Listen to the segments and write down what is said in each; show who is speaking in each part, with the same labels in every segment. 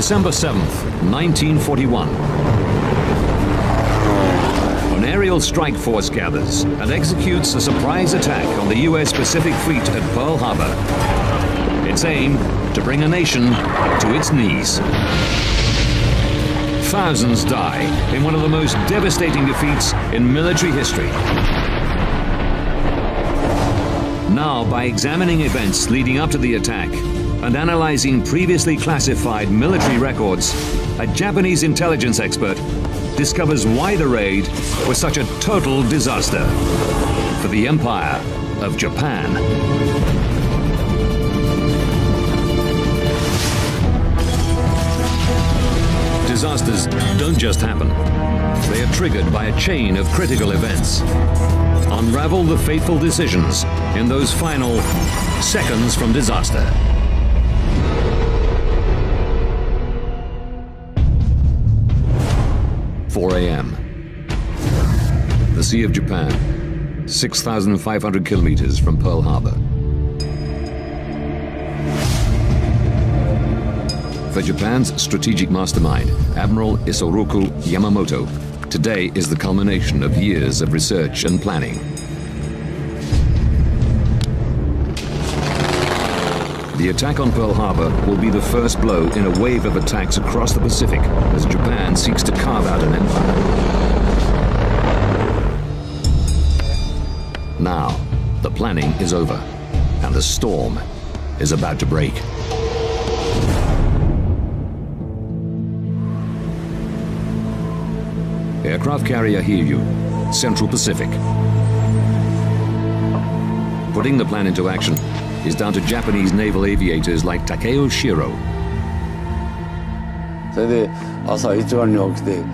Speaker 1: December 7th, 1941. An aerial strike force gathers and executes a surprise attack on the US Pacific Fleet at Pearl Harbor. Its aim, to bring a nation to its knees. Thousands die in one of the most devastating defeats in military history. Now, by examining events leading up to the attack and analyzing previously classified military records, a Japanese intelligence expert discovers why the raid was such a total disaster for the Empire of Japan. Disasters don't just happen. They are triggered by a chain of critical events. Unravel the fateful decisions in those final seconds from disaster. "4 a.m. The Sea of Japan, 6,500 kilometers from Pearl Harbor. For Japan's strategic mastermind, Admiral Isoroku Yamamoto, today is the culmination of years of research and planning. The attack on Pearl Harbor will be the first blow in a wave of attacks across the Pacific as Japan seeks to carve out an empire. Now, the planning is over, and the storm is about to break. Aircraft carrier Hiryu, Central Pacific. Putting the plan into action is down to Japanese naval aviators like Takeo Shiro.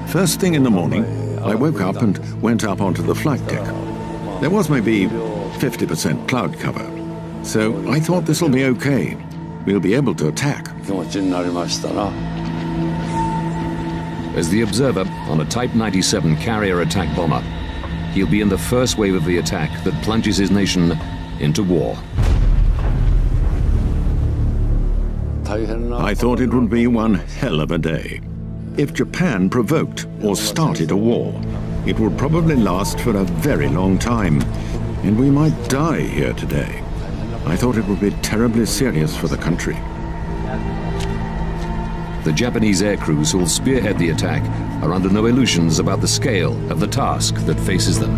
Speaker 2: First thing in the morning, I woke up and went up onto the flight deck. There was maybe 50% cloud cover, so I thought this will be okay. We'll be able to attack.
Speaker 1: As the observer on a Type 97 carrier attack bomber, he'll be in the first wave of the attack that plunges his nation into war.
Speaker 2: I thought it would be one hell of a day. If Japan provoked or started a war, it would probably last for a very long time, and we might die here today. I thought it would be terribly serious for the country.
Speaker 1: The Japanese air crews who will spearhead the attack are under no illusions about the scale of the task that faces them.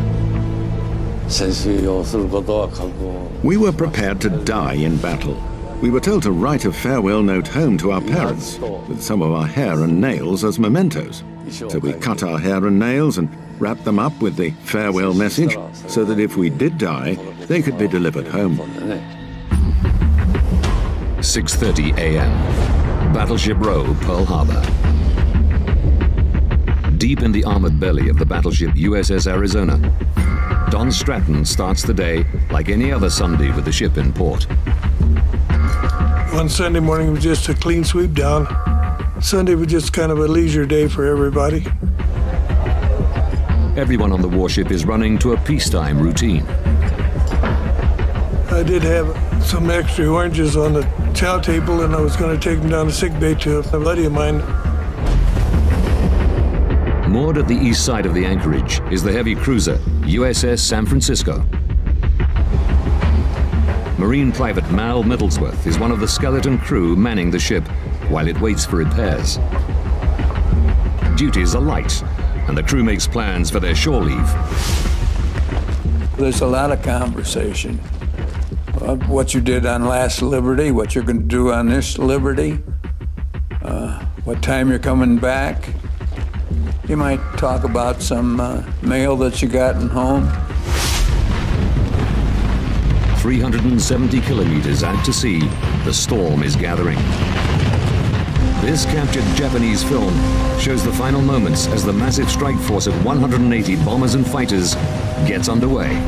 Speaker 2: We were prepared to die in battle. We were told to write a farewell note home to our parents with some of our hair and nails as mementos. So we cut our hair and nails and wrapped them up with the farewell message so that if we did die, they could be delivered home.
Speaker 1: 6:30 a.m. Battleship Row, Pearl Harbor. Deep in the armored belly of the battleship USS Arizona, Don Stratton starts the day like any other Sunday with the ship in port.
Speaker 3: One Sunday morning was just a clean sweep down. Sunday was just kind of a leisure day for everybody.
Speaker 1: Everyone on the warship is running to a peacetime routine.
Speaker 3: I did have some extra oranges on the chow table, and I was going to take them down to sick bay to a buddy of mine.
Speaker 1: Moored at the east side of the anchorage is the heavy cruiser USS San Francisco. Marine Private Mal Middlesworth is one of the skeleton crew manning the ship while it waits for repairs. Duties are light, and the crew makes plans for their shore leave.
Speaker 4: There's a lot of conversation. What you did on last Liberty, what you're going to do on this Liberty, what time you're coming back. You might talk about some mail that you gotten home.
Speaker 1: 370 kilometers out to sea, the storm is gathering. This captured Japanese film shows the final moments as the massive strike force of 180 bombers and fighters gets underway.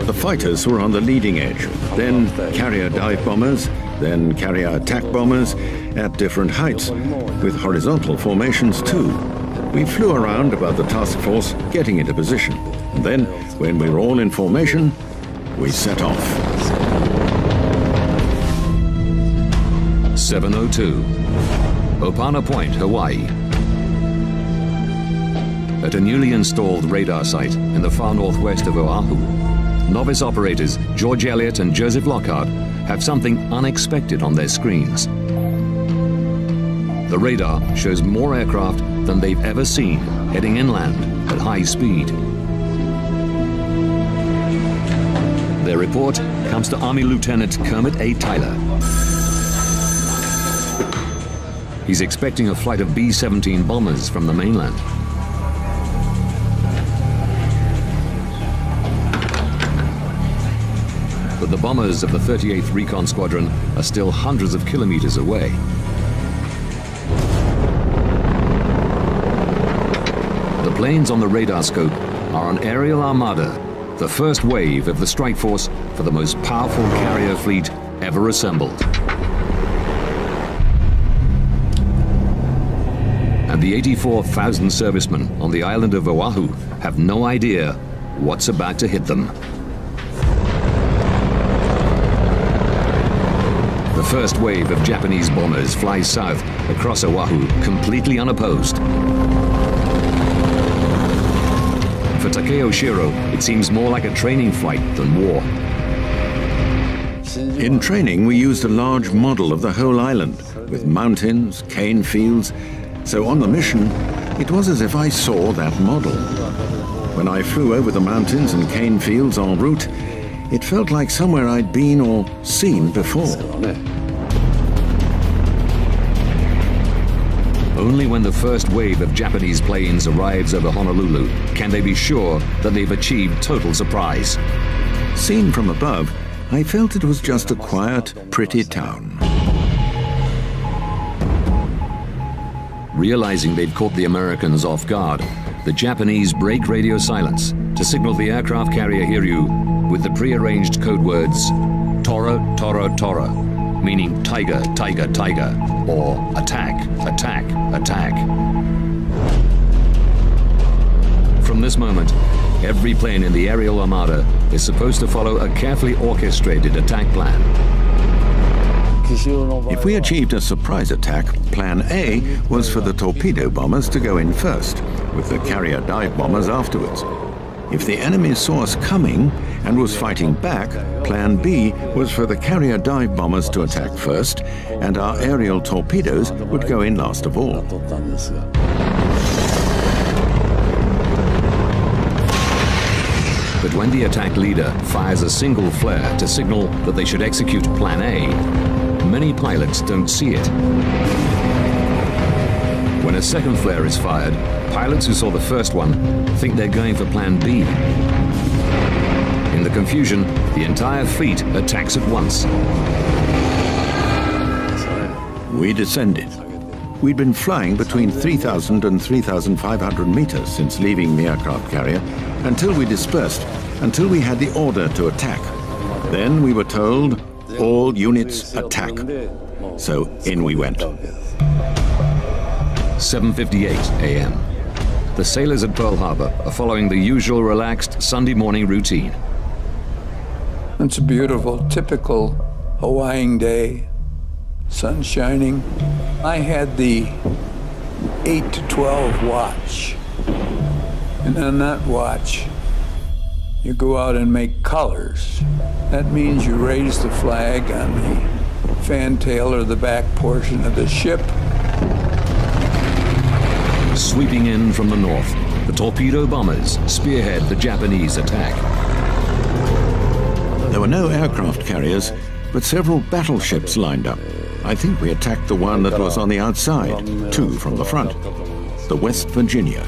Speaker 2: The fighters were on the leading edge, then carrier dive bombers, then carrier attack bombers at different heights, with horizontal formations too. We flew around above the task force, getting into position. And then, when we were all in formation, we set off.
Speaker 1: 7:02. Opana Point, Hawaii. At a newly installed radar site in the far northwest of Oahu, novice operators George Elliott and Joseph Lockhart have something unexpected on their screens. The radar shows more aircraft than they've ever seen heading inland at high speed. Their report comes to Army Lieutenant Kermit A. Tyler. He's expecting a flight of B-17 bombers from the mainland. But the bombers of the 38th Recon Squadron are still hundreds of kilometers away. The planes on the radar scope are an aerial armada, the first wave of the strike force for the most powerful carrier fleet ever assembled. And the 84,000 servicemen on the island of Oahu have no idea what's about to hit them. The first wave of Japanese bombers flies south across Oahu completely unopposed. For Takeo Shiro, it seems more like a training flight than war.
Speaker 2: In training, we used a large model of the whole island, with mountains, cane fields. So on the mission, it was as if I saw that model. When I flew over the mountains and cane fields en route, it felt like somewhere I'd been or seen before.
Speaker 1: Only when the first wave of Japanese planes arrives over Honolulu can they be sure that they've achieved total surprise.
Speaker 2: Seen from above, I felt it was just a quiet, pretty town.
Speaker 1: Realizing they've caught the Americans off guard, the Japanese break radio silence to signal the aircraft carrier Hiryu with the pre-arranged code words Tora, Tora, Tora, meaning tiger, tiger, tiger, or attack, attack, attack. From this moment, every plane in the aerial armada is supposed to follow a carefully orchestrated attack plan.
Speaker 2: If we achieved a surprise attack, Plan A was for the torpedo bombers to go in first, with the carrier dive bombers afterwards. If the enemy saw us coming and was fighting back, Plan B was for the carrier dive bombers to attack first, and our aerial torpedoes would go in last of all.
Speaker 1: But when the attack leader fires a single flare to signal that they should execute Plan A, many pilots don't see it. When a second flare is fired, pilots who saw the first one think they're going for Plan B. In the confusion, the entire fleet attacks at once.
Speaker 2: We descended. We'd been flying between 3,000 and 3,500 meters since leaving the aircraft carrier until we dispersed, until we had the order to attack. Then we were told, all units attack. So in we went.
Speaker 1: 7:58 a.m. The sailors at Pearl Harbor are following the usual relaxed Sunday morning routine.
Speaker 4: It's a beautiful, typical Hawaiian day, sun shining. I had the 8 to 12 watch. And on that watch, you go out and make colors. That means you raise the flag on the fantail or the back portion of the ship.
Speaker 1: Sweeping in from the north, the torpedo bombers spearhead the Japanese attack.
Speaker 2: There were no aircraft carriers, but several battleships lined up. I think we attacked the one that was on the outside, two from the front, the West Virginia.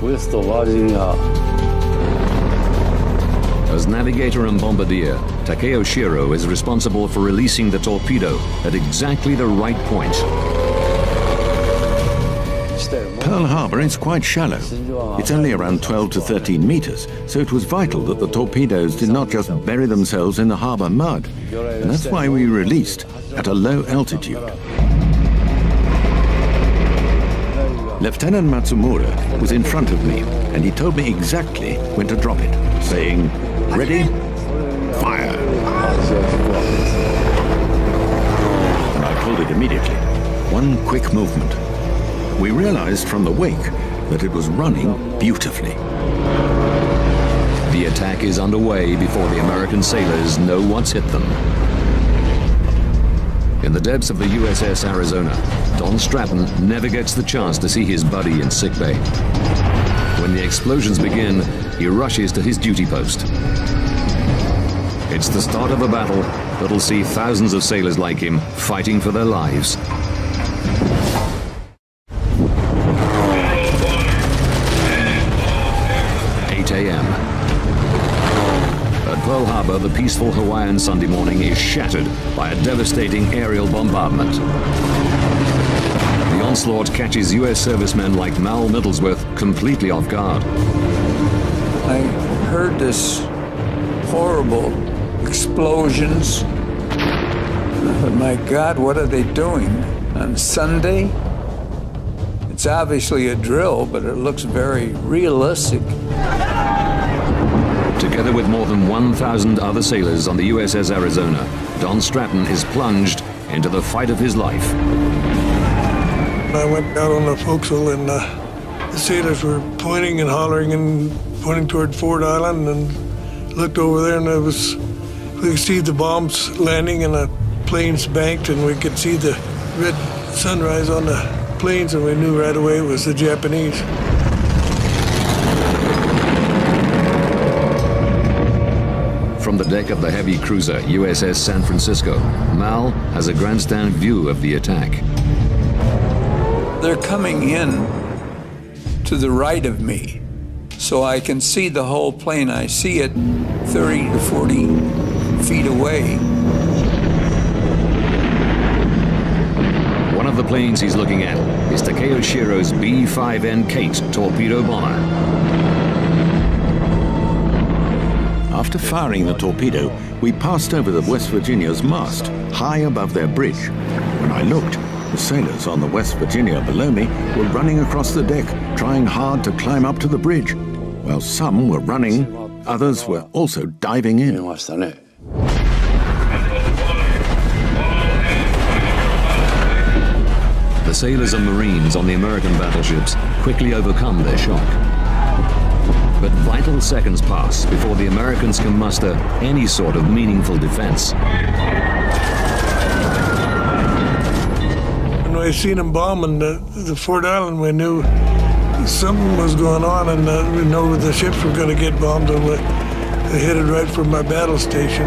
Speaker 1: As navigator and bombardier, Takeo Shiro is responsible for releasing the torpedo at exactly the right point.
Speaker 2: Pearl Harbor is quite shallow. It's only around 12 to 13 meters, so it was vital that the torpedoes did not just bury themselves in the harbor mud. And that's why we released at a low altitude. Lieutenant Matsumura was in front of me, and he told me exactly when to drop it, saying, "Ready? Fire!" And I pulled it immediately. one quick movement. We realized from the wake that it was running beautifully.
Speaker 1: The attack is underway before the American sailors know what's hit them. In the depths of the USS Arizona, Don Stratton never gets the chance to see his buddy in sickbay. When the explosions begin, he rushes to his duty post. It's the start of a battle that'll see thousands of sailors like him fighting for their lives. 8 a.m. At Pearl Harbor, the peaceful Hawaiian Sunday morning is shattered by a devastating aerial bombardment. The onslaught catches U.S. servicemen like Mal Middlesworth completely off guard.
Speaker 4: I heard this horrible explosions. I thought, my God, what are they doing? On Sunday? It's obviously a drill, but it looks very realistic.
Speaker 1: Together with more than 1,000 other sailors on the USS Arizona, Don Stratton is plunged into the fight of his life.
Speaker 3: I went out on the forecastle and the sailors were pointing and hollering and pointing toward Ford Island, and looked over there, and we could see the bombs landing and the planes banked, and we could see the red sunrise on the planes, and we knew right away it was the Japanese.
Speaker 1: From the deck of the heavy cruiser USS San Francisco, Mal has a grandstand view of the attack.
Speaker 4: They're coming in to the right of me, so I can see the whole plane. I see it 30 to 40 feet away.
Speaker 1: One of the planes he's looking at is Takeo Shiro's B-5N Kate torpedo bomber.
Speaker 2: After firing the torpedo, we passed over the West Virginia's mast, high above their bridge. When I looked, the sailors on the West Virginia below me were running across the deck, trying hard to climb up to the bridge. While some were running, others were also diving in.
Speaker 1: The sailors and Marines on the American battleships quickly overcome their shock. But vital seconds pass before the Americans can muster any sort of meaningful defense.
Speaker 3: When we seen them bombing the Fort Island, we knew something was going on, and we know the ships were going to get bombed, and we headed right for my battle station.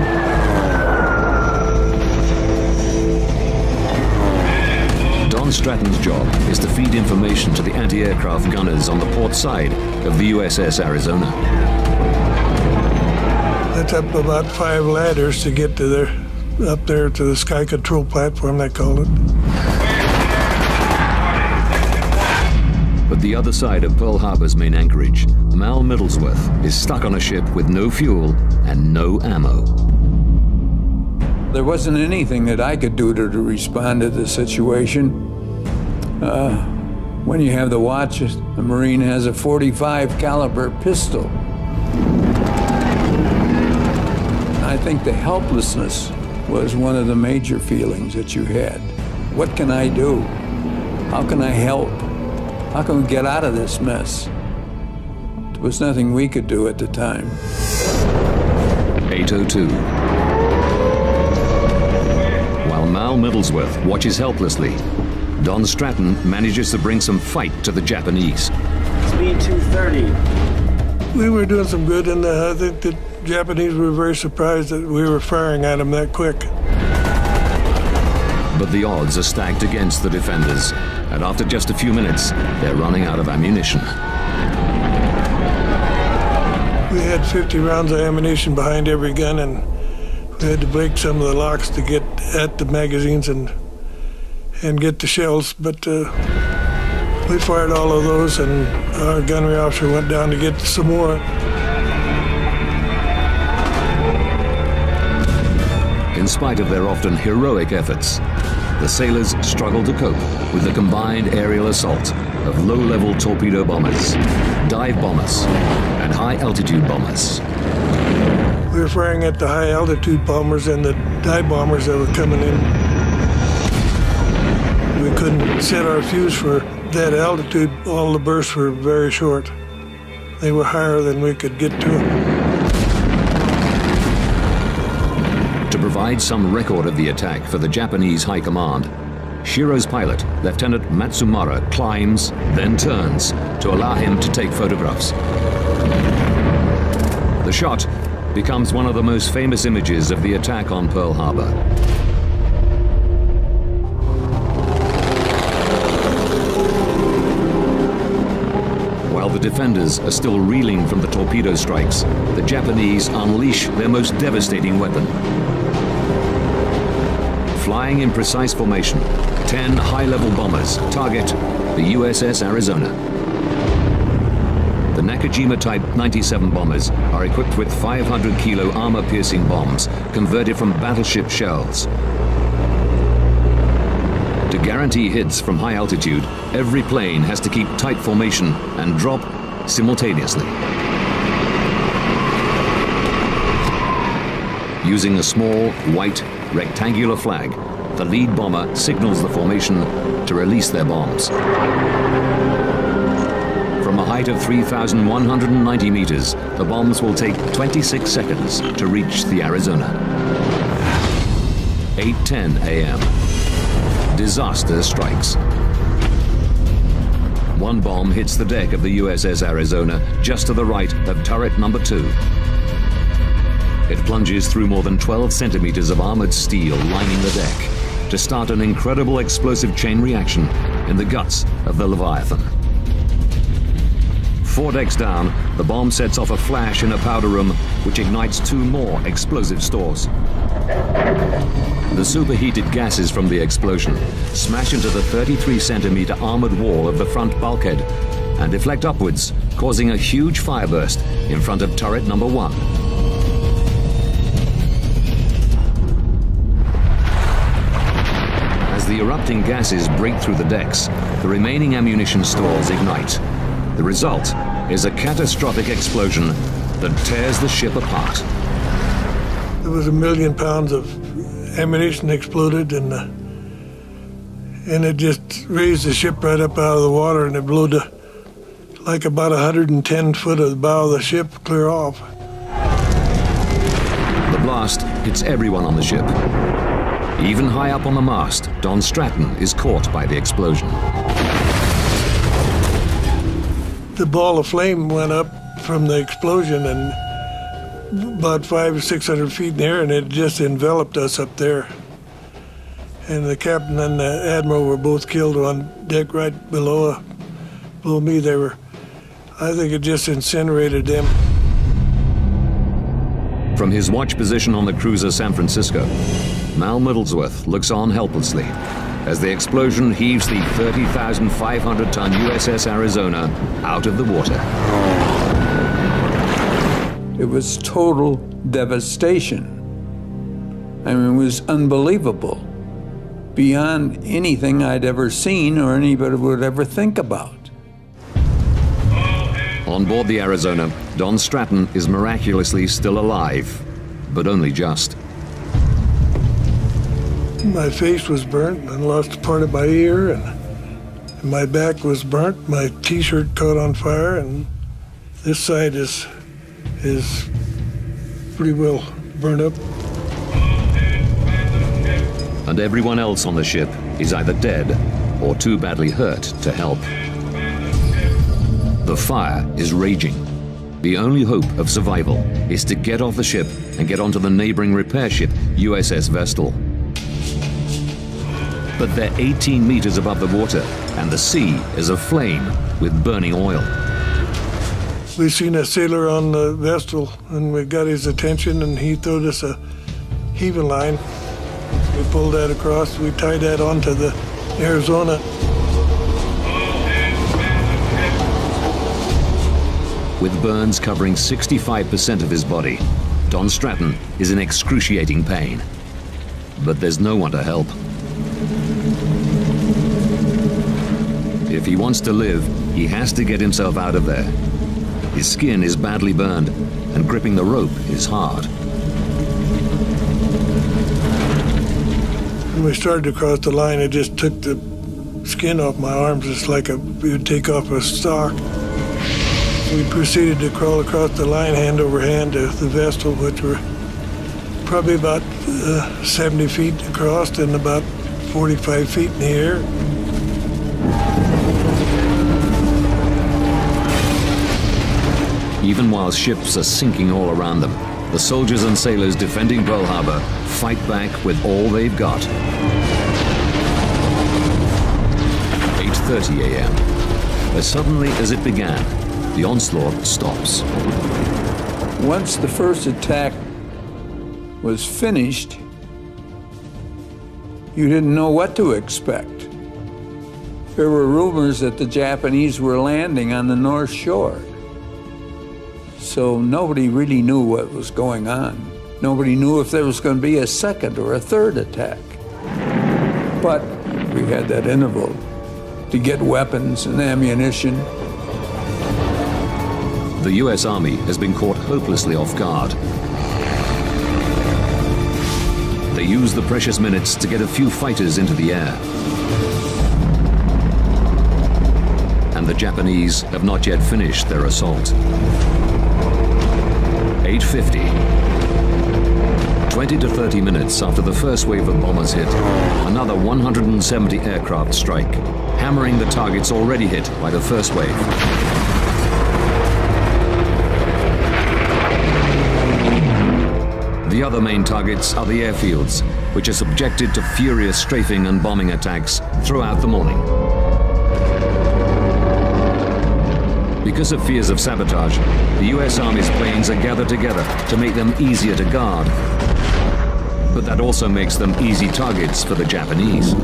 Speaker 1: Don Stratton's job is to feed information to the anti-aircraft gunners on the port side of the USS Arizona.
Speaker 3: That's up about 5 ladders to get to up there to the sky control platform, they call it.
Speaker 1: But the other side of Pearl Harbor's main anchorage, Mal Middlesworth is stuck on a ship with no fuel and no ammo.
Speaker 4: There wasn't anything that I could do to respond to the situation. When you have the watch, the Marine has a .45 caliber pistol. I think the helplessness was one of the major feelings that you had. What can I do? How can I help? How can we get out of this mess? There was nothing we could do at the time.
Speaker 1: 8:02. While Mal Middlesworth watches helplessly, Don Stratton manages to bring some fight to the Japanese.
Speaker 5: Speed 230.
Speaker 3: We were doing some good, and I think the Japanese were very surprised that we were firing at them that quick.
Speaker 1: But the odds are stacked against the defenders, and after just a few minutes, they're running out of ammunition.
Speaker 3: We had 50 rounds of ammunition behind every gun, and we had to break some of the locks to get at the magazines and get the shells, but we fired all of those, and our gunnery officer went down to get some more.
Speaker 1: In spite of their often heroic efforts, the sailors struggle to cope with the combined aerial assault of low-level torpedo bombers, dive bombers, and high-altitude bombers.
Speaker 3: We were firing at the high-altitude bombers and the dive bombers that were coming in. We couldn't set our fuse for that altitude, all the bursts were very short. They were higher than we could get to them.
Speaker 1: To provide some record of the attack for the Japanese High Command, Shiro's pilot, Lieutenant Matsumura, climbs, then turns to allow him to take photographs. The shot becomes one of the most famous images of the attack on Pearl Harbor. While the defenders are still reeling from the torpedo strikes, the Japanese unleash their most devastating weapon. Flying in precise formation, 10 high-level bombers target the USS Arizona. The Nakajima-type 97 bombers are equipped with 500-kilo armor-piercing bombs converted from battleship shells. To guarantee hits from high altitude, every plane has to keep tight formation and drop simultaneously. Using a small, white, rectangular flag, the lead bomber signals the formation to release their bombs. From a height of 3,190 meters, the bombs will take 26 seconds to reach the Arizona. 8:10 a.m. Disaster strikes. One bomb hits the deck of the USS Arizona just to the right of turret number 2. It plunges through more than 12 centimeters of armored steel lining the deck to start an incredible explosive chain reaction in the guts of the Leviathan. 4 decks down, the bomb sets off a flash in a powder room which ignites 2 more explosive stores. The superheated gases from the explosion smash into the 33-centimeter armored wall of the front bulkhead and deflect upwards, causing a huge fireburst in front of turret number 1. As the erupting gases break through the decks, the remaining ammunition stores ignite. The result is a catastrophic explosion that tears the ship apart.
Speaker 3: There was 1 million pounds of ammunition exploded, and it just raised the ship right up out of the water, and it blew to like about 110 foot of the bow of the ship clear off.
Speaker 1: The blast hits everyone on the ship. Even high up on the mast, Don Stratton is caught by the explosion.
Speaker 3: The ball of flame went up from the explosion and about 500 or 600 feet in the air, and it just enveloped us up there. And the captain and the admiral were both killed on deck right below me. I think it just incinerated them.
Speaker 1: From his watch position on the cruiser San Francisco, Mal Middlesworth looks on helplessly as the explosion heaves the 30,500-ton USS Arizona out of the water.
Speaker 4: It was total devastation. I mean, it was unbelievable, beyond anything I'd ever seen or anybody would ever think about.
Speaker 1: On board the Arizona, Don Stratton is miraculously still alive, but only just.
Speaker 3: My face was burnt, and I lost part of my ear, and my back was burnt. My T-shirt caught on fire, and this side is pretty well burned up.
Speaker 1: And everyone else on the ship is either dead or too badly hurt to help. The fire is raging. The only hope of survival is to get off the ship and get onto the neighboring repair ship, USS Vestal. But they're 18 meters above the water, and the sea is aflame with burning oil.
Speaker 3: We seen a sailor on the Vestal, and we got his attention, and he threw us a heaving line. We pulled that across. We tied that onto the Arizona.
Speaker 1: With burns covering 65% of his body, Don Stratton is in excruciating pain. But there's no one to help. If he wants to live, he has to get himself out of there. His skin is badly burned, and gripping the rope is hard.
Speaker 3: When we started to cross the line, it just took the skin off my arms. It's like you would take off a sock. We proceeded to crawl across the line hand over hand to the vessel, which were probably about 70 feet across and about 45 feet in the air.
Speaker 1: Even while ships are sinking all around them, the soldiers and sailors defending Pearl Harbor fight back with all they've got. 8:30 a.m. As suddenly as it began, the onslaught stops.
Speaker 4: Once the first attack was finished, you didn't know what to expect. There were rumors that the Japanese were landing on the North Shore. So nobody really knew what was going on. Nobody knew if there was going to be a second or a third attack. But we had that interval to get weapons and ammunition.
Speaker 1: The U.S. Army has been caught hopelessly off guard. They use the precious minutes to get a few fighters into the air. And the Japanese have not yet finished their assault. 8:50. 20 to 30 minutes after the first wave of bombers hit, another 170 aircraft strike, hammering the targets already hit by the first wave. The other main targets are the airfields, which are subjected to furious strafing and bombing attacks throughout the morning. Because of fears of sabotage, the U.S. Army's planes are gathered together to make them easier to guard. But that also makes them easy targets for the Japanese.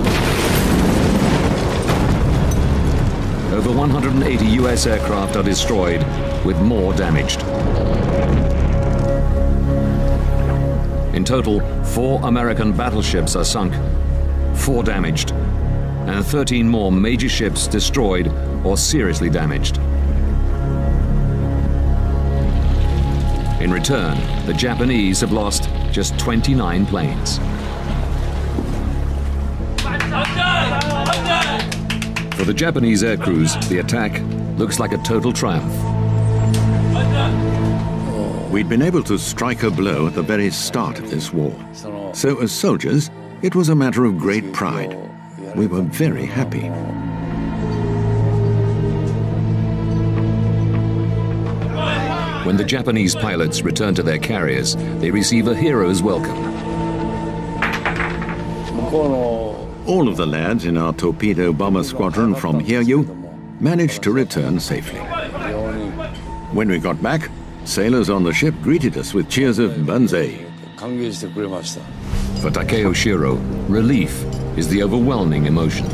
Speaker 1: Over 180 U.S. aircraft are destroyed, with more damaged. In total, 4 American battleships are sunk, 4 damaged, and 13 more major ships destroyed or seriously damaged. In return, the Japanese have lost just 29 planes. For the Japanese air crews, the attack looks like a total triumph.
Speaker 2: We'd been able to strike a blow at the very start of this war. So as soldiers, it was a matter of great pride. We were very happy.
Speaker 1: When the Japanese pilots return to their carriers, they receive a hero's welcome.
Speaker 2: All of the lads in our torpedo bomber squadron from Hiryu managed to return safely. When we got back, sailors on the ship greeted us with cheers of Banzai.
Speaker 1: For Takeo Shiro, relief is the overwhelming emotion.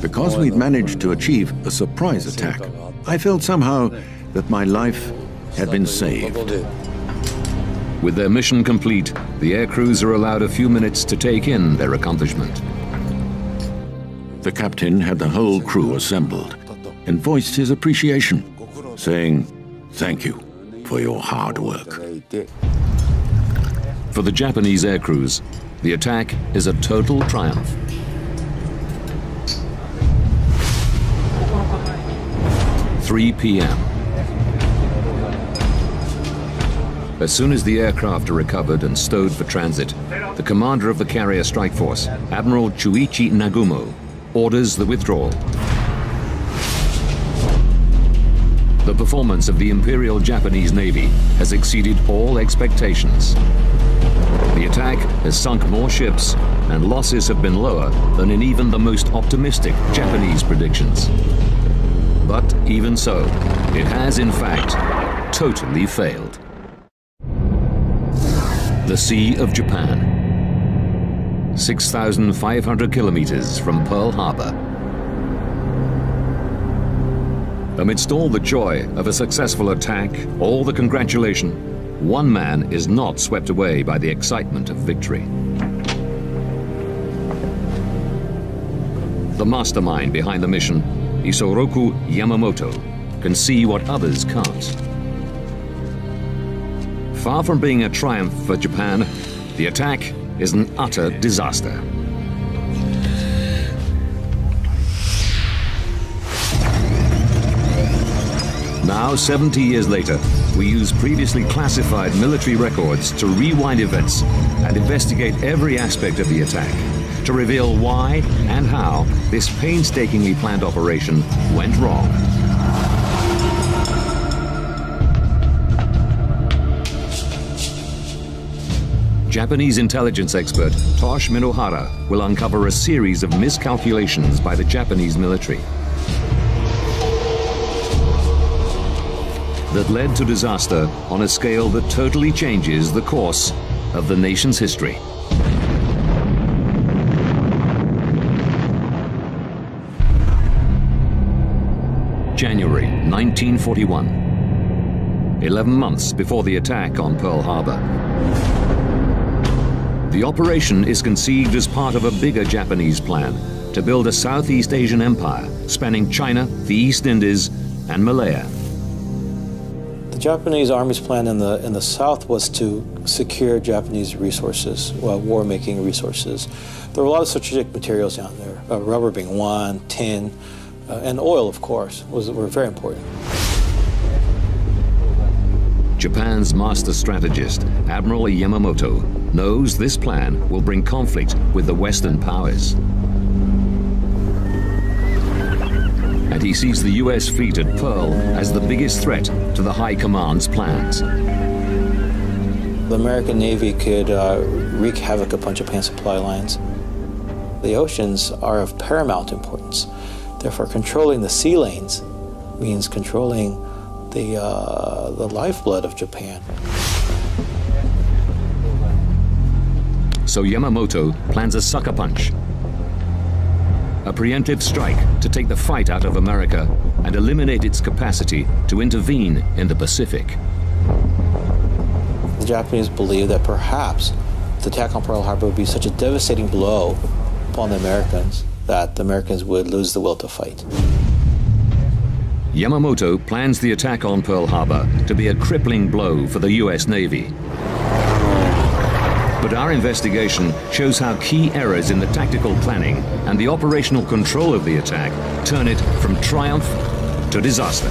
Speaker 2: Because we'd managed to achieve a surprise attack, I felt somehow that my life had been saved.
Speaker 1: With their mission complete, the air crews are allowed a few minutes to take in their accomplishment.
Speaker 2: The captain had the whole crew assembled and voiced his appreciation, saying, "Thank you for your hard work."
Speaker 1: For the Japanese air crews, the attack is a total triumph. (3 p.m.) As soon as the aircraft are recovered and stowed for transit, the commander of the carrier strike force, Admiral Chuichi Nagumo, orders the withdrawal. The performance of the Imperial Japanese Navy has exceeded all expectations. The attack has sunk more ships, and losses have been lower than in even the most optimistic Japanese predictions. But even so, it has in fact totally failed. The Sea of Japan, 6,500 kilometers from Pearl Harbor. Amidst all the joy of a successful attack, all the congratulation, one man is not swept away by the excitement of victory. The mastermind behind the mission, Isoroku Yamamoto, can see what others can't. Far from being a triumph for Japan, the attack is an utter disaster. Now, 70 years later, we use previously classified military records to rewind events and investigate every aspect of the attack, to reveal why and how this painstakingly planned operation went wrong. Japanese intelligence expert Tosh Minohara will uncover a series of miscalculations by the Japanese military that led to disaster on a scale that totally changes the course of the nation's history. January 1941, 11 months before the attack on Pearl Harbor. The operation is conceived as part of a bigger Japanese plan to build a Southeast Asian empire spanning China, the East Indies, and Malaya.
Speaker 6: The Japanese Army's plan in the South was to secure Japanese resources, war-making resources. There were a lot of strategic materials down there, rubber being one, tin, and oil, of course, were very important.
Speaker 1: Japan's master strategist, Admiral Yamamoto, knows this plan will bring conflict with the Western powers. And he sees the US fleet at Pearl as the biggest threat to the High Command's plans.
Speaker 6: The American Navy could wreak havoc upon Japan's supply lines. The oceans are of paramount importance. Therefore, controlling the sea lanes means controlling the lifeblood of Japan.
Speaker 1: So Yamamoto plans a sucker punch, a preemptive strike to take the fight out of America and eliminate its capacity to intervene in the Pacific.
Speaker 6: The Japanese believed that perhaps the attack on Pearl Harbor would be such a devastating blow upon the Americans that the Americans would lose the will to fight.
Speaker 1: Yamamoto plans the attack on Pearl Harbor to be a crippling blow for the US Navy. But our investigation shows how key errors in the tactical planning and the operational control of the attack turn it from triumph to disaster.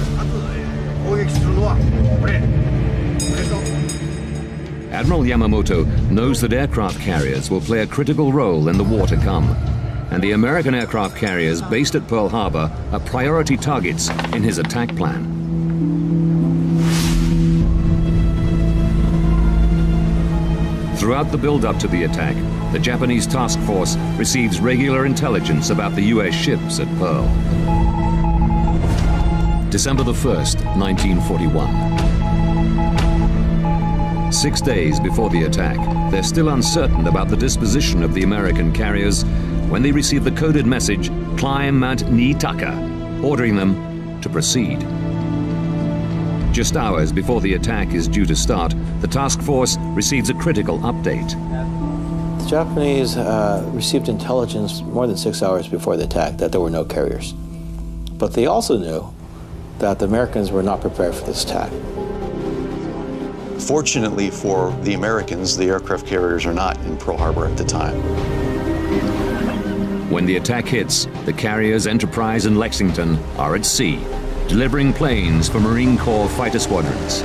Speaker 1: Admiral Yamamoto knows that aircraft carriers will play a critical role in the war to come, and the American aircraft carriers based at Pearl Harbor are priority targets in his attack plan. Throughout the build-up to the attack, the Japanese task force receives regular intelligence about the US ships at Pearl. December the 1st, 1941. 6 days before the attack, they're still uncertain about the disposition of the American carriers when they receive the coded message, "Climb Mount Niitaka," ordering them to proceed. Just hours before the attack is due to start, the task force receives a critical update.
Speaker 6: The Japanese received intelligence more than 6 hours before the attack that there were no carriers. But they also knew that the Americans were not prepared for this attack.
Speaker 7: Fortunately for the Americans, the aircraft carriers are not in Pearl Harbor at the time.
Speaker 1: When the attack hits, the carriers Enterprise and Lexington are at sea, delivering planes for Marine Corps fighter squadrons.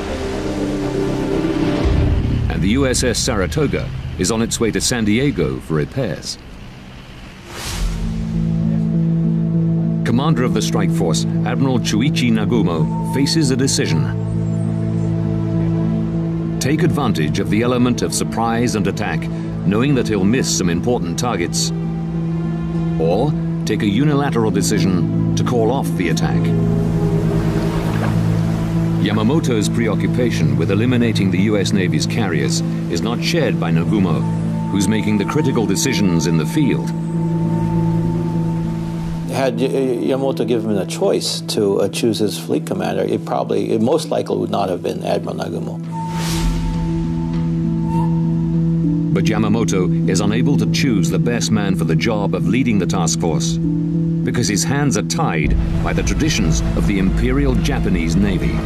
Speaker 1: And the USS Saratoga is on its way to San Diego for repairs. Commander of the strike force, Admiral Chuichi Nagumo, faces a decision. Take advantage of the element of surprise and attack, knowing that he'll miss some important targets, or take a unilateral decision to call off the attack. Yamamoto's preoccupation with eliminating the US Navy's carriers is not shared by Nagumo, who's making the critical decisions in the field.
Speaker 6: Had Yamamoto given him a choice to choose his fleet commander, it most likely would not have been Admiral Nagumo.
Speaker 1: But Yamamoto is unable to choose the best man for the job of leading the task force because his hands are tied by the traditions of the Imperial Japanese Navy.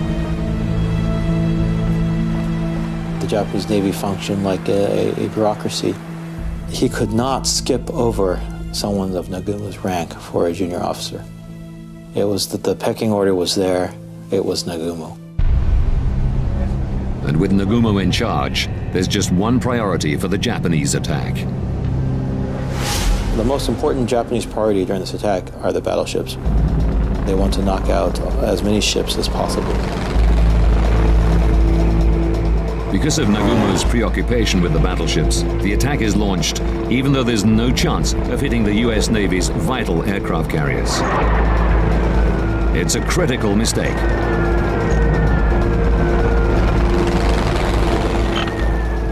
Speaker 6: The Japanese Navy functioned like a bureaucracy. He could not skip over someone of Nagumo's rank for a junior officer. It was that the pecking order was there, it was Nagumo.
Speaker 1: And with Nagumo in charge, there's just one priority for the Japanese attack.
Speaker 6: The most important Japanese priority during this attack are the battleships. They want to knock out as many ships as possible.
Speaker 1: Because of Nagumo's preoccupation with the battleships, the attack is launched, even though there's no chance of hitting the US Navy's vital aircraft carriers. It's a critical mistake.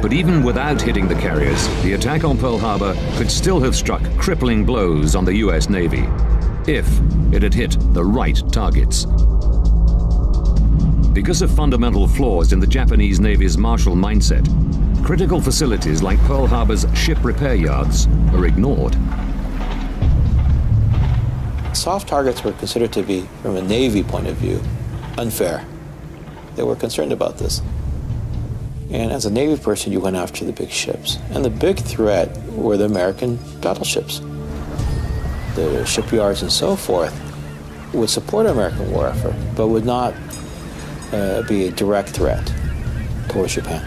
Speaker 1: But even without hitting the carriers, the attack on Pearl Harbor could still have struck crippling blows on the US Navy, if it had hit the right targets. Because of fundamental flaws in the Japanese Navy's martial mindset, critical facilities like Pearl Harbor's ship repair yards are ignored.
Speaker 6: Soft targets were considered to be, from a Navy point of view, unfair. They were concerned about this. And as a Navy person, you went after the big ships. And the big threat were the American battleships. The shipyards and so forth would support American war effort, but would not be a direct threat towards Japan.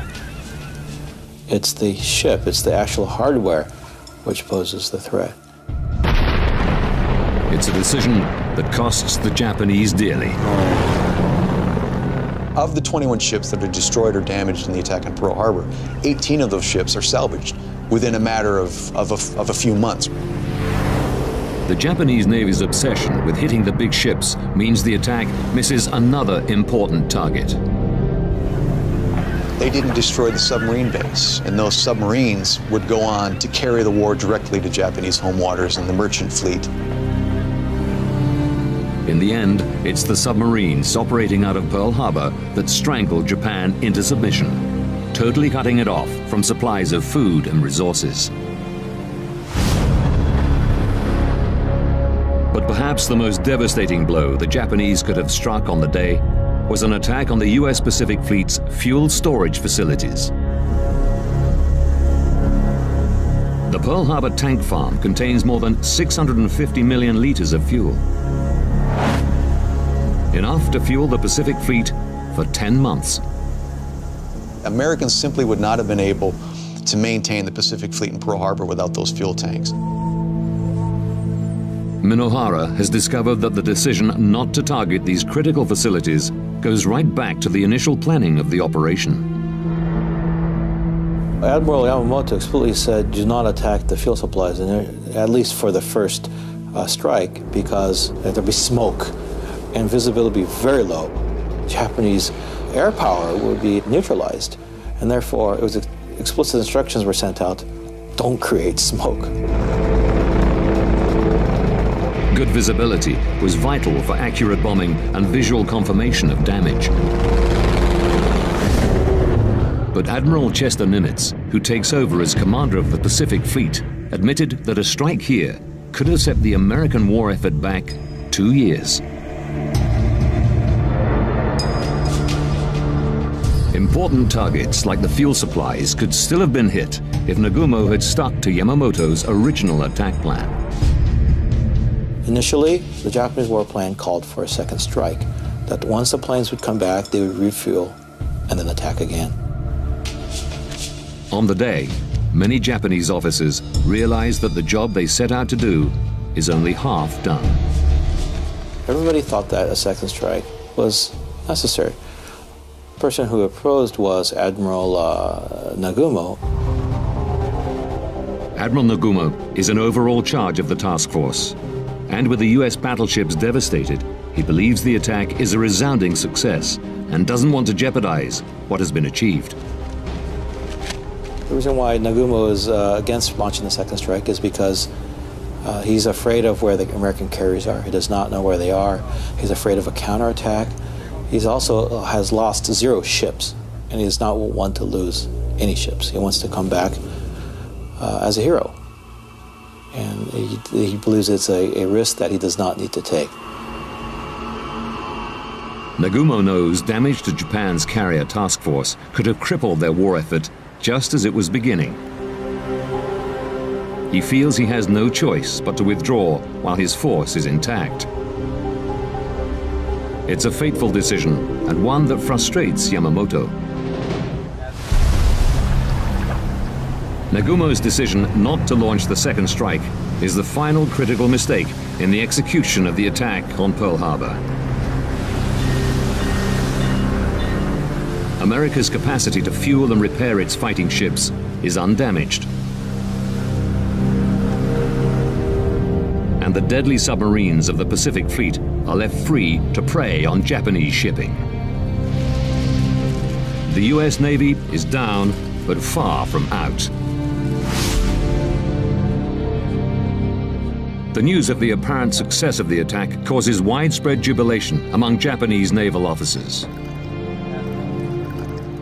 Speaker 6: It's the ship, it's the actual hardware which poses the threat.
Speaker 1: It's a decision that costs the Japanese dearly.
Speaker 7: Of the 21 ships that are destroyed or damaged in the attack on Pearl Harbor, 18 of those ships are salvaged within a matter of a few months.
Speaker 1: The Japanese Navy's obsession with hitting the big ships means the attack misses another important target.
Speaker 7: They didn't destroy the submarine base, and those submarines would go on to carry the war directly to Japanese home waters and the merchant fleet.
Speaker 1: In the end, it's the submarines operating out of Pearl Harbor that strangled Japan into submission, totally cutting it off from supplies of food and resources. But perhaps the most devastating blow the Japanese could have struck on the day was an attack on the US Pacific Fleet's fuel storage facilities. The Pearl Harbor tank farm contains more than 650 million liters of fuel. Enough to fuel the Pacific Fleet for 10 months.
Speaker 7: Americans simply would not have been able to maintain the Pacific Fleet in Pearl Harbor without those fuel tanks.
Speaker 1: Minohara has discovered that the decision not to target these critical facilities goes right back to the initial planning of the operation.
Speaker 6: Admiral Yamamoto explicitly said, do not attack the fuel supplies, and at least for the first strike, because there'd be smoke and visibility would be very low. Japanese air power would be neutralized, and therefore it was explicit instructions were sent out, don't create smoke.
Speaker 1: Good visibility was vital for accurate bombing and visual confirmation of damage. But Admiral Chester Nimitz, who takes over as commander of the Pacific Fleet, admitted that a strike here could have set the American war effort back 2 years. Important targets like the fuel supplies could still have been hit if Nagumo had stuck to Yamamoto's original attack plan.
Speaker 6: Initially, the Japanese war plan called for a second strike, that once the planes would come back, they would refuel and then attack again.
Speaker 1: On the day, many Japanese officers realized that the job they set out to do is only half done.
Speaker 6: Everybody thought that a second strike was necessary. The person who opposed was Admiral Nagumo.
Speaker 1: Admiral Nagumo is in overall charge of the task force. And with the US battleships devastated, he believes the attack is a resounding success and doesn't want to jeopardize what has been achieved.
Speaker 6: The reason why Nagumo is against launching the second strike is because he's afraid of where the American carriers are. He does not know where they are. He's afraid of a counterattack. He also has lost 0 ships, and he does not want to lose any ships. He wants to come back as a hero. And he believes it's a risk that he does not need to take.
Speaker 1: Nagumo knows damage to Japan's carrier task force could have crippled their war effort just as it was beginning. He feels he has no choice but to withdraw while his force is intact. It's a fateful decision, and one that frustrates Yamamoto. Nagumo's decision not to launch the second strike is the final critical mistake in the execution of the attack on Pearl Harbor. America's capacity to fuel and repair its fighting ships is undamaged. And the deadly submarines of the Pacific Fleet are left free to prey on Japanese shipping. The US Navy is down, but far from out. The news of the apparent success of the attack causes widespread jubilation among Japanese naval officers.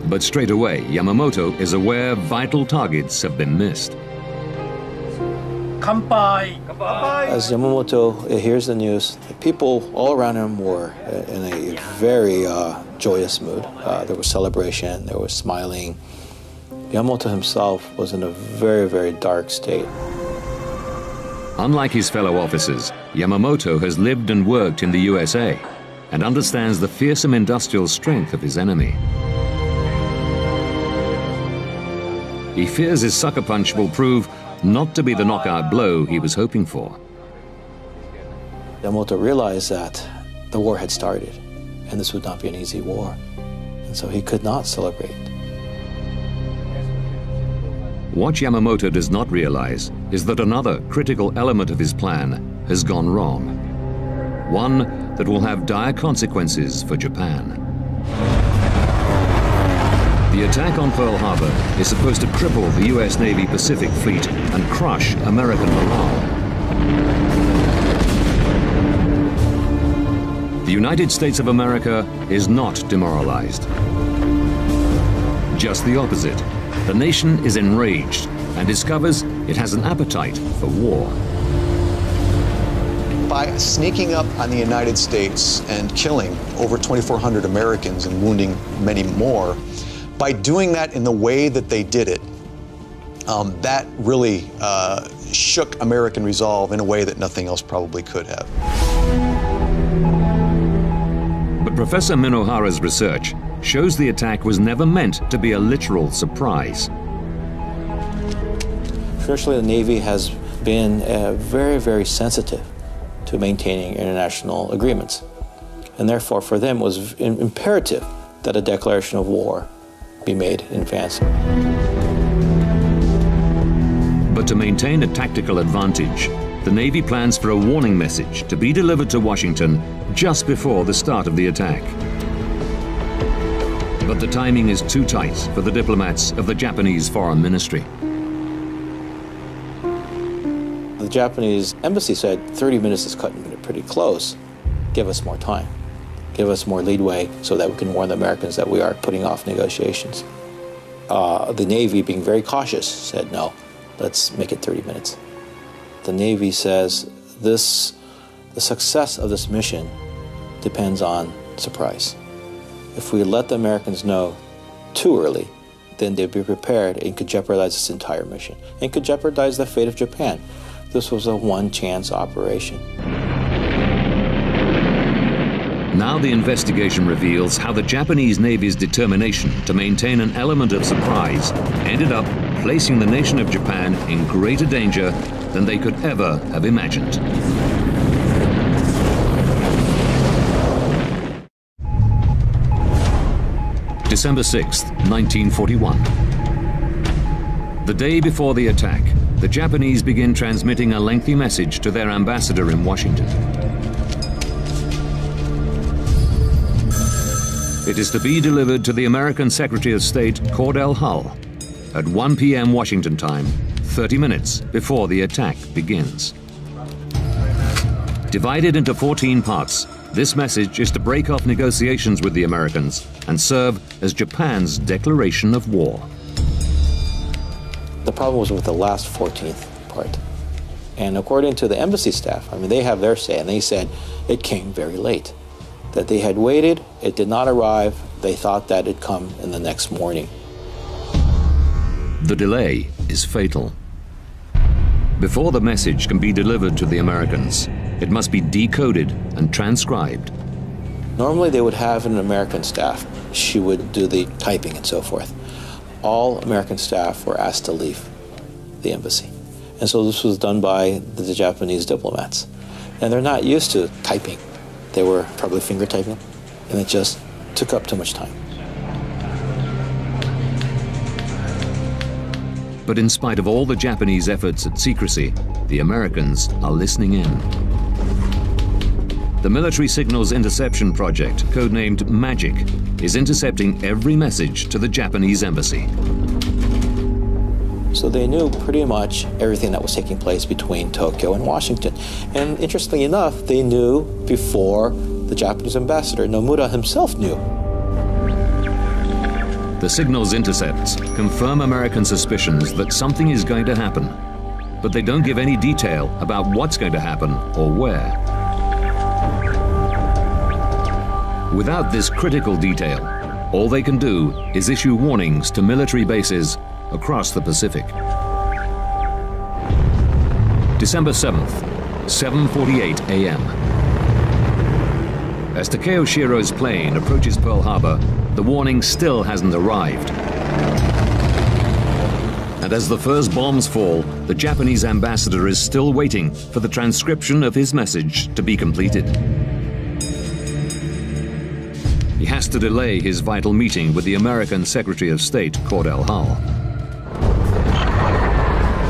Speaker 1: But straight away, Yamamoto is aware vital targets have been missed.
Speaker 6: As Yamamoto hears the news, people all around him were in a very joyous mood. There was celebration, there was smiling. Yamamoto himself was in a very, very dark state.
Speaker 1: Unlike his fellow officers, Yamamoto has lived and worked in the USA and understands the fearsome industrial strength of his enemy. He fears his sucker punch will prove not to be the knockout blow he was hoping for.
Speaker 6: Yamamoto realized that the war had started, and this would not be an easy war, and so he could not celebrate.
Speaker 1: What Yamamoto does not realize is that another critical element of his plan has gone wrong. One that will have dire consequences for Japan. The attack on Pearl Harbor is supposed to cripple the US Navy Pacific Fleet and crush American morale. The United States of America is not demoralized. Just the opposite. The nation is enraged and discovers it has an appetite for war.
Speaker 7: By sneaking up on the United States and killing over 2,400 Americans and wounding many more, by doing that in the way that they did it, that really shook American resolve in a way that nothing else probably could have.
Speaker 1: But Professor Minohara's research shows the attack was never meant to be a literal surprise.
Speaker 6: Traditionally, the Navy has been very, very sensitive to maintaining international agreements. And therefore, for them, it was imperative that a declaration of war be made in advance.
Speaker 1: But to maintain a tactical advantage, the Navy plans for a warning message to be delivered to Washington just before the start of the attack. But the timing is too tight for the diplomats of the Japanese Foreign Ministry.
Speaker 6: The Japanese embassy said 30 minutes is cutting it pretty close. Give us more time. Give us more leadway so that we can warn the Americans that we are putting off negotiations. The Navy, being very cautious, said no, let's make it 30 minutes. The Navy says the success of this mission depends on surprise. If we let the Americans know too early, then they'd be prepared and could jeopardize this entire mission and could jeopardize the fate of Japan. This was a one-chance operation.
Speaker 1: Now the investigation reveals how the Japanese Navy's determination to maintain an element of surprise ended up placing the nation of Japan in greater danger than they could ever have imagined. December 6, 1941. The day before the attack, the Japanese begin transmitting a lengthy message to their ambassador in Washington. It is to be delivered to the American Secretary of State, Cordell Hull, at 1 p.m. Washington time, 30 minutes before the attack begins. Divided into 14 parts, this message is to break off negotiations with the Americans and serve as Japan's declaration of war.
Speaker 6: The problem was with the last 14th part. And according to the embassy staff, I mean, they have their say, and they said it came very late. That they had waited, it did not arrive, they thought that it'd come in the next morning.
Speaker 1: The delay is fatal. Before the message can be delivered to the Americans, it must be decoded and transcribed.
Speaker 6: Normally they would have an American staff. She would do the typing and so forth. All American staff were asked to leave the embassy. And so this was done by the Japanese diplomats. And they're not used to typing. They were probably finger typing, and it just took up too much time.
Speaker 1: But in spite of all the Japanese efforts at secrecy, the Americans are listening in. The Military Signals Interception Project, codenamed MAGIC, is intercepting every message to the Japanese embassy.
Speaker 6: So they knew pretty much everything that was taking place between Tokyo and Washington. And interestingly enough, they knew before the Japanese ambassador, Nomura himself, knew.
Speaker 1: The signals intercepts confirm American suspicions that something is going to happen, but they don't give any detail about what's going to happen or where. Without this critical detail, all they can do is issue warnings to military bases across the Pacific. December 7th, 7:48 a.m. As Takeo Shiro's plane approaches Pearl Harbor, the warning still hasn't arrived. And as the first bombs fall, the Japanese ambassador is still waiting for the transcription of his message to be completed. He has to delay his vital meeting with the American Secretary of State, Cordell Hull.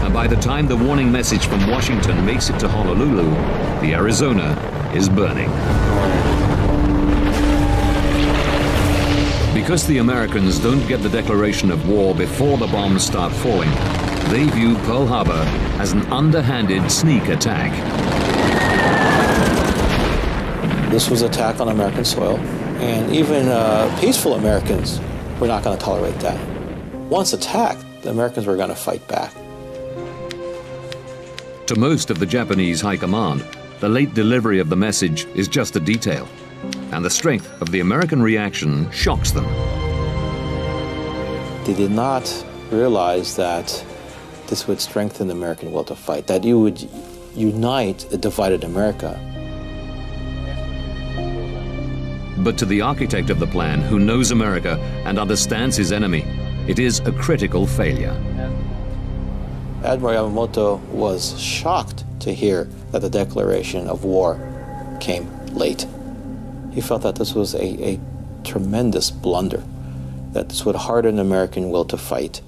Speaker 1: And by the time the warning message from Washington makes it to Honolulu, the Arizona is burning. Because the Americans don't get the declaration of war before the bombs start falling, they view Pearl Harbor as an underhanded sneak attack.
Speaker 6: This was an attack on American soil, and even peaceful Americans were not going to tolerate that. Once attacked, the Americans were going to fight back.
Speaker 1: To most of the Japanese high command, the late delivery of the message is just a detail, and the strength of the American reaction shocks them.
Speaker 6: They did not realize that this would strengthen the American will to fight, that you would unite a divided America.
Speaker 1: But to the architect of the plan, who knows America and understands his enemy, it is a critical failure.
Speaker 6: Admiral Yamamoto was shocked to hear that the declaration of war came late. He felt that this was a tremendous blunder, that this would harden the American will to fight.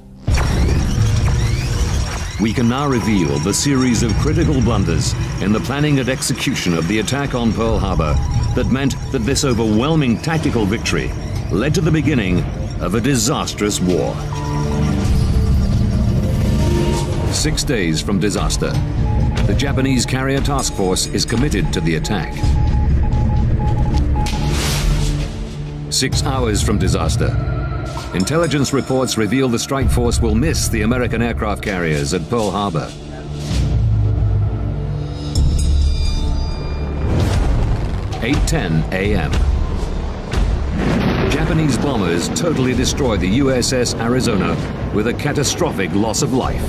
Speaker 1: We can now reveal the series of critical blunders in the planning and execution of the attack on Pearl Harbor that meant that this overwhelming tactical victory led to the beginning of a disastrous war. 6 days from disaster, the Japanese Carrier Task Force is committed to the attack. 6 hours from disaster, intelligence reports reveal the strike force will miss the American aircraft carriers at Pearl Harbor. At 8:10 a.m. Japanese bombers totally destroy the USS Arizona with a catastrophic loss of life.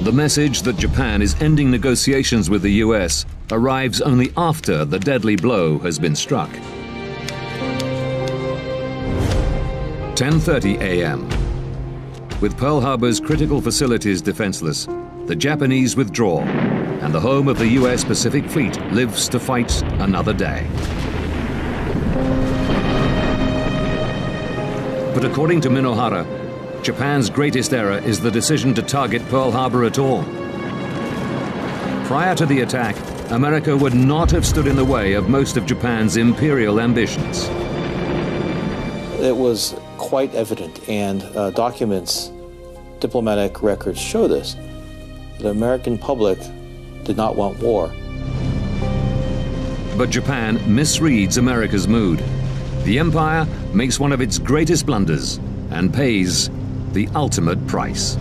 Speaker 1: The message that Japan is ending negotiations with the US arrives only after the deadly blow has been struck. 10:30 a.m. With Pearl Harbor's critical facilities defenseless, the Japanese withdraw, and the home of the US Pacific Fleet lives to fight another day. But according to Minohara, Japan's greatest error is the decision to target Pearl Harbor at all. Prior to the attack, America would not have stood in the way of most of Japan's imperial ambitions.
Speaker 6: It was quite evident, and documents, diplomatic records show this. The American public did not want war.
Speaker 1: But Japan misreads America's mood. The empire makes one of its greatest blunders and pays the ultimate price.